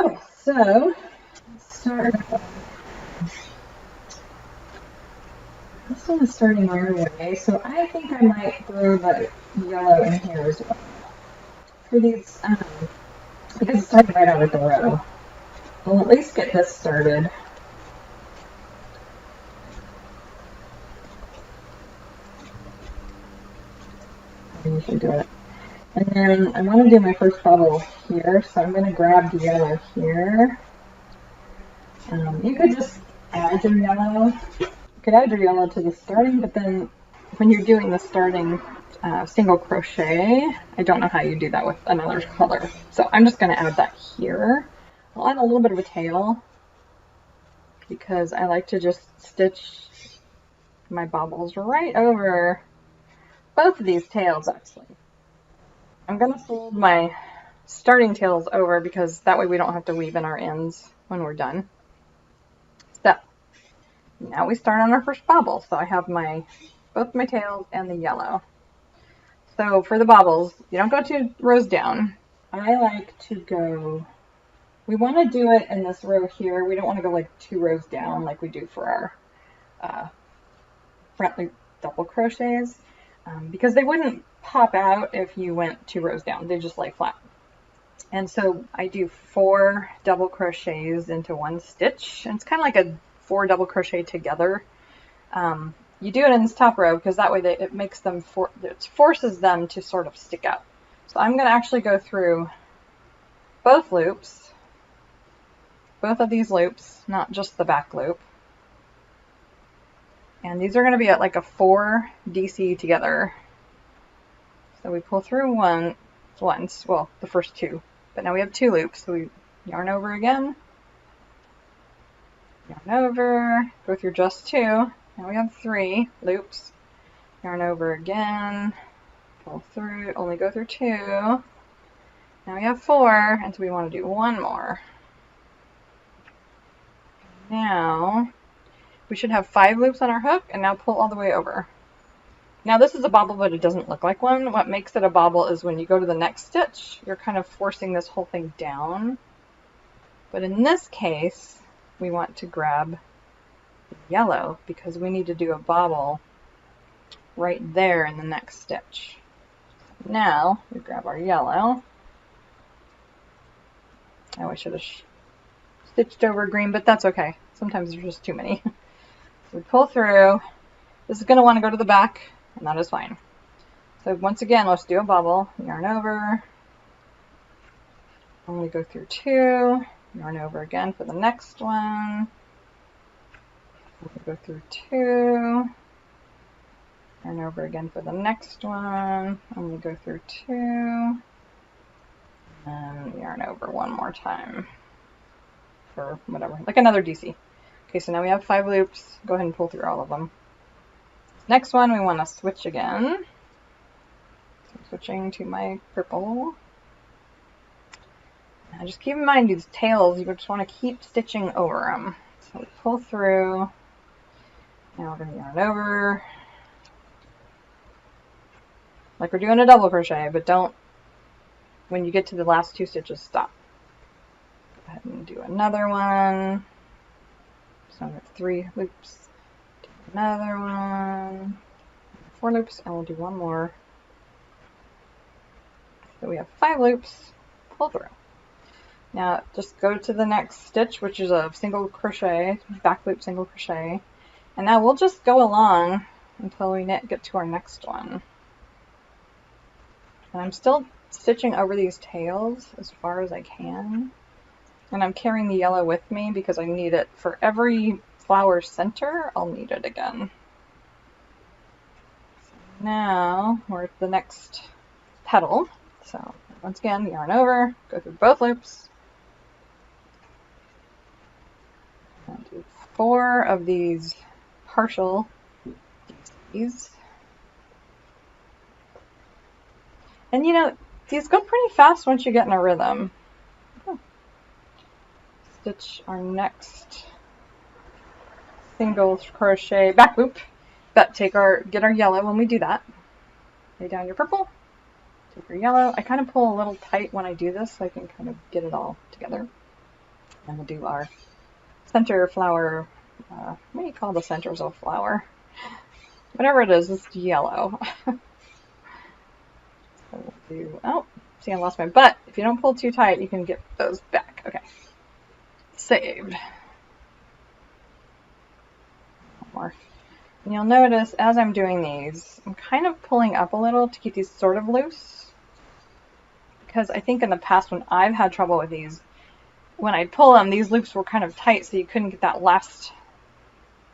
Okay, so let's start. This one is starting right away, so I think I might throw the yellow in here as well. For these, because it's starting right out of the row. We'll at least get this started. You should do it. And then I want to do my first bobble here, so I'm going to grab the yellow here. You could just add your yellow. You could add your yellow to the starting, but then when you're doing the starting single crochet, I don't know how you do that with another color. So I'm just going to add that here. I'll add a little bit of a tail because I like to just stitch my bobbles right over both of these tails actually. I'm going to fold my starting tails over because that way we don't have to weave in our ends when we're done. So now we start on our first bobble. So I have both my tails and the yellow. So for the bobbles, you don't go 2 rows down. I like to go, we want to do it in this row here. We don't want to go like 2 rows down like we do for our front loop double crochets because they wouldn't pop out if you went 2 rows down. They just lay flat. And so I do 4 double crochets into 1 stitch. And it's kind of like a 4 double crochet together. You do it in this top row because that way it makes them, it forces them to sort of stick out. So I'm going to actually go through both loops, both of these loops, not just the back loop. And these are going to be at like a 4 DC together. So we pull through once, well, the first 2, but now we have 2 loops. So we yarn over again, yarn over, go through just 2. Now we have 3 loops, yarn over again, pull through, only go through 2. Now we have 4, and so we want to do 1 more. Now we should have 5 loops on our hook, and now pull all the way over. Now this is a bobble, but it doesn't look like one. What makes it a bobble is when you go to the next stitch, you're kind of forcing this whole thing down. But in this case, we want to grab yellow because we need to do a bobble right there in the next stitch. Now we grab our yellow. Oh, I should have stitched over green, but that's okay. Sometimes there's just too many. So we pull through. This is going to want to go to the back, and that is fine. So once again, let's do a bobble. Yarn over. Only go through 2. Yarn over again for the next one. Go through 2, yarn over again for the next one, only go through 2, and yarn over one more time for whatever, like another DC. Okay, so now we have 5 loops. Go ahead and pull through all of them. Next one, we want to switch again. So I'm switching to my purple. Now just keep in mind these tails, you just want to keep stitching over them. So we pull through. Now we're going to yarn over, like we're doing a double crochet, but don't, when you get to the last 2 stitches, stop. Go ahead and do another one. So I'm at 3 loops, do another one, 4 loops, and we'll do 1 more. So we have 5 loops, pull through. Now just go to the next stitch, which is a single crochet, back loop single crochet. And now we'll just go along until we get to our next one. And I'm still stitching over these tails as far as I can. And I'm carrying the yellow with me because I need it for every flower center. I'll need it again. So now we're at the next petal. So once again, yarn over, go through both loops. And do 4 of these partial DCs. And you know, these go pretty fast once you get in a rhythm. Stitch our next single crochet back loop, but get our yellow when we do that. Lay down your purple, take your yellow. I kind of pull a little tight when I do this so I can kind of get it all together. And we'll do our center flower. What do you call the centers of a flower? Whatever it is, it's yellow. So we'll do, oh, see, I lost my butt. If you don't pull too tight, you can get those back. Okay. Saved. One more. And you'll notice as I'm doing these, I'm kind of pulling up a little to keep these sort of loose. Because I think in the past when I've had trouble with these, when I'd pull them, these loops were kind of tight, so you couldn't get that last,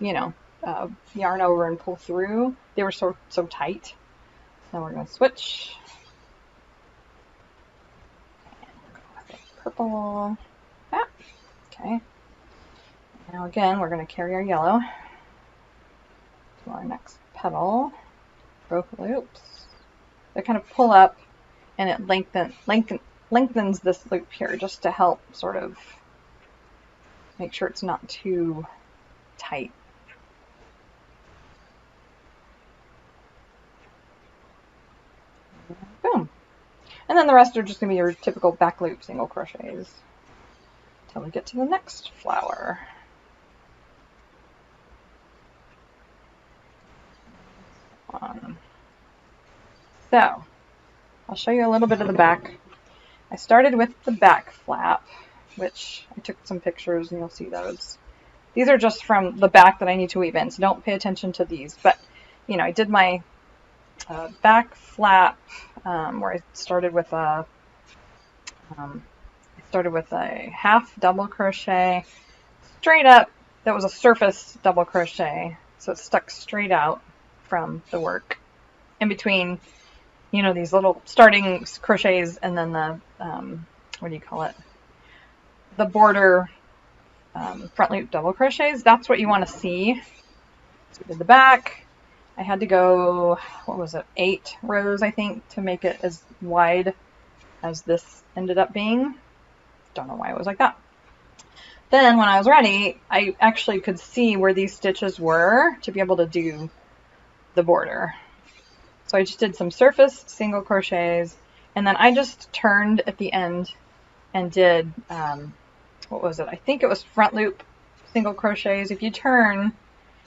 you know, yarn over and pull through. They were so tight. Now we're going to switch. Purple. Ah, okay. Now again, we're going to carry our yellow to our next petal. Both loops. They kind of pull up, and it lengthens this loop here just to help sort of make sure it's not too tight. Boom. And then the rest are just going to be your typical back loop single crochets until we get to the next flower. So, I'll show you a little bit of the back. I started with the back flap, which I took some pictures and you'll see those. These are just from the back that I need to weave in, so don't pay attention to these. But, you know, I did my back flap where I started with a half double crochet straight up. That was a surface double crochet, so it stuck straight out from the work in between, you know, these little starting crochets and then the what do you call it, the border front loop double crochets. That's what you want to see. So we did the back. I had to go, what was it, 8 rows, I think, to make it as wide as this ended up being. Don't know why it was like that. Then when I was ready, I actually could see where these stitches were to be able to do the border. So I just did some surface single crochets, and then I just turned at the end and did, what was it? I think it was front loop single crochets. If you turn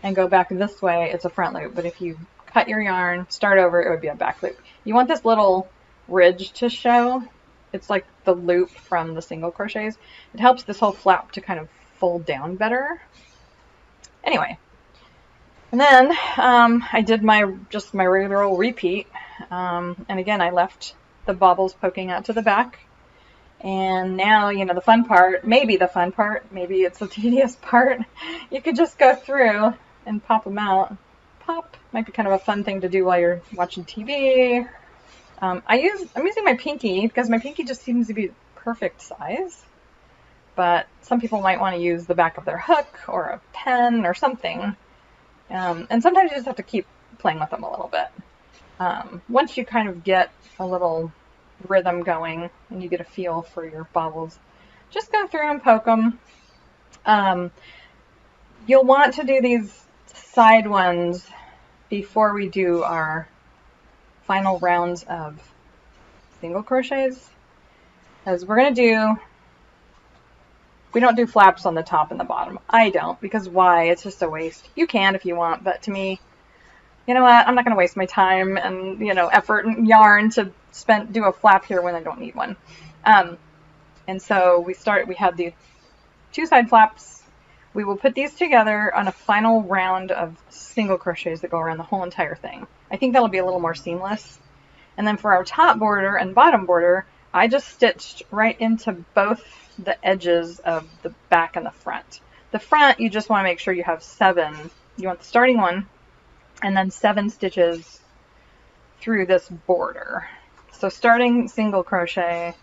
and go back this way, it's a front loop, but if you cut your yarn, start over, it would be a back loop. You want this little ridge to show. It's like the loop from the single crochets. It helps this whole flap to kind of fold down better. Anyway, and then I did just my regular repeat, and again I left the bobbles poking out to the back. And now, you know, the fun part, maybe the fun part, maybe it's the tedious part, you could just go through and pop them out. Pop might be kind of a fun thing to do while you're watching TV. I'm using my pinky because my pinky just seems to be perfect size. But some people might want to use the back of their hook or a pen or something. And sometimes you just have to keep playing with them a little bit. Once you kind of get a little rhythm going and you get a feel for your bobbles, just go through and poke them. You'll want to do these side ones before we do our final rounds of single crochets, because we don't do flaps on the top and the bottom. I don't, because why? It's just a waste. You can if you want, but to me, you know what, I'm not going to waste my time and, you know, effort and yarn to do a flap here when I don't need one. And so we had the 2 side flaps. We will put these together on a final round of single crochets that go around the whole entire thing. I think that'll be a little more seamless. And then for our top border and bottom border, I just stitched right into both the edges of the back and the front. The front, you just want to make sure you have 7. You want the starting one and then 7 stitches through this border. So starting single crochet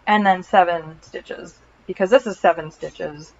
and then 7 stitches, because this is 7 stitches.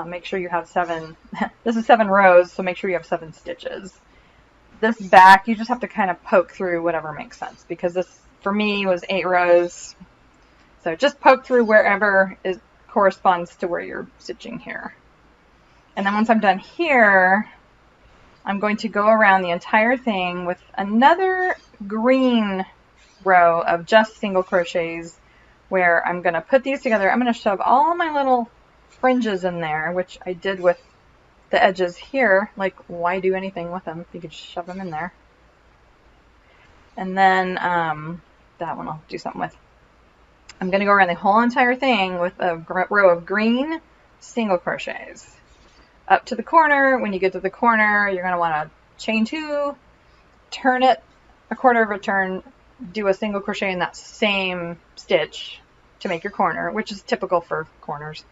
Make sure you have 7. This is 7 rows, so make sure you have 7 stitches. This back, you just have to kind of poke through whatever makes sense, because this, for me, was 8 rows. So just poke through wherever it corresponds to where you're stitching here. And then once I'm done here, I'm going to go around the entire thing with another green row of just single crochets, where I'm going to put these together. I'm going to shove all my little fringes in there, which I did with the edges here. Like, why do anything with them? You could just shove them in there. And then that one I'll do something with. I'm going to go around the whole entire thing with a row of green single crochets. Up to the corner. When you get to the corner, you're going to want to chain 2, turn it a quarter of a turn, do a single crochet in that same stitch to make your corner, which is typical for corners.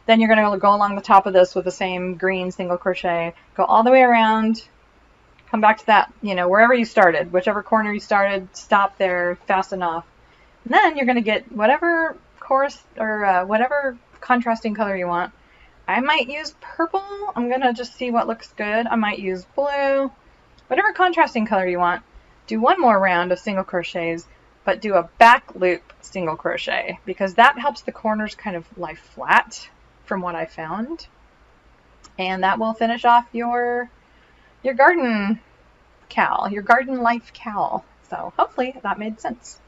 Then you're going to go along the top of this with the same green single crochet, go all the way around, come back to that, you know, wherever you started, whichever corner you started, stop there fast enough. And then you're going to get whatever chorus or whatever contrasting color you want. I might use purple. I'm going to just see what looks good. I might use blue. Whatever contrasting color you want. Do one more round of single crochets, but do a back loop single crochet because that helps the corners kind of lie flat from what I found. And that will finish off your garden cowl, your garden life cowl. So hopefully that made sense.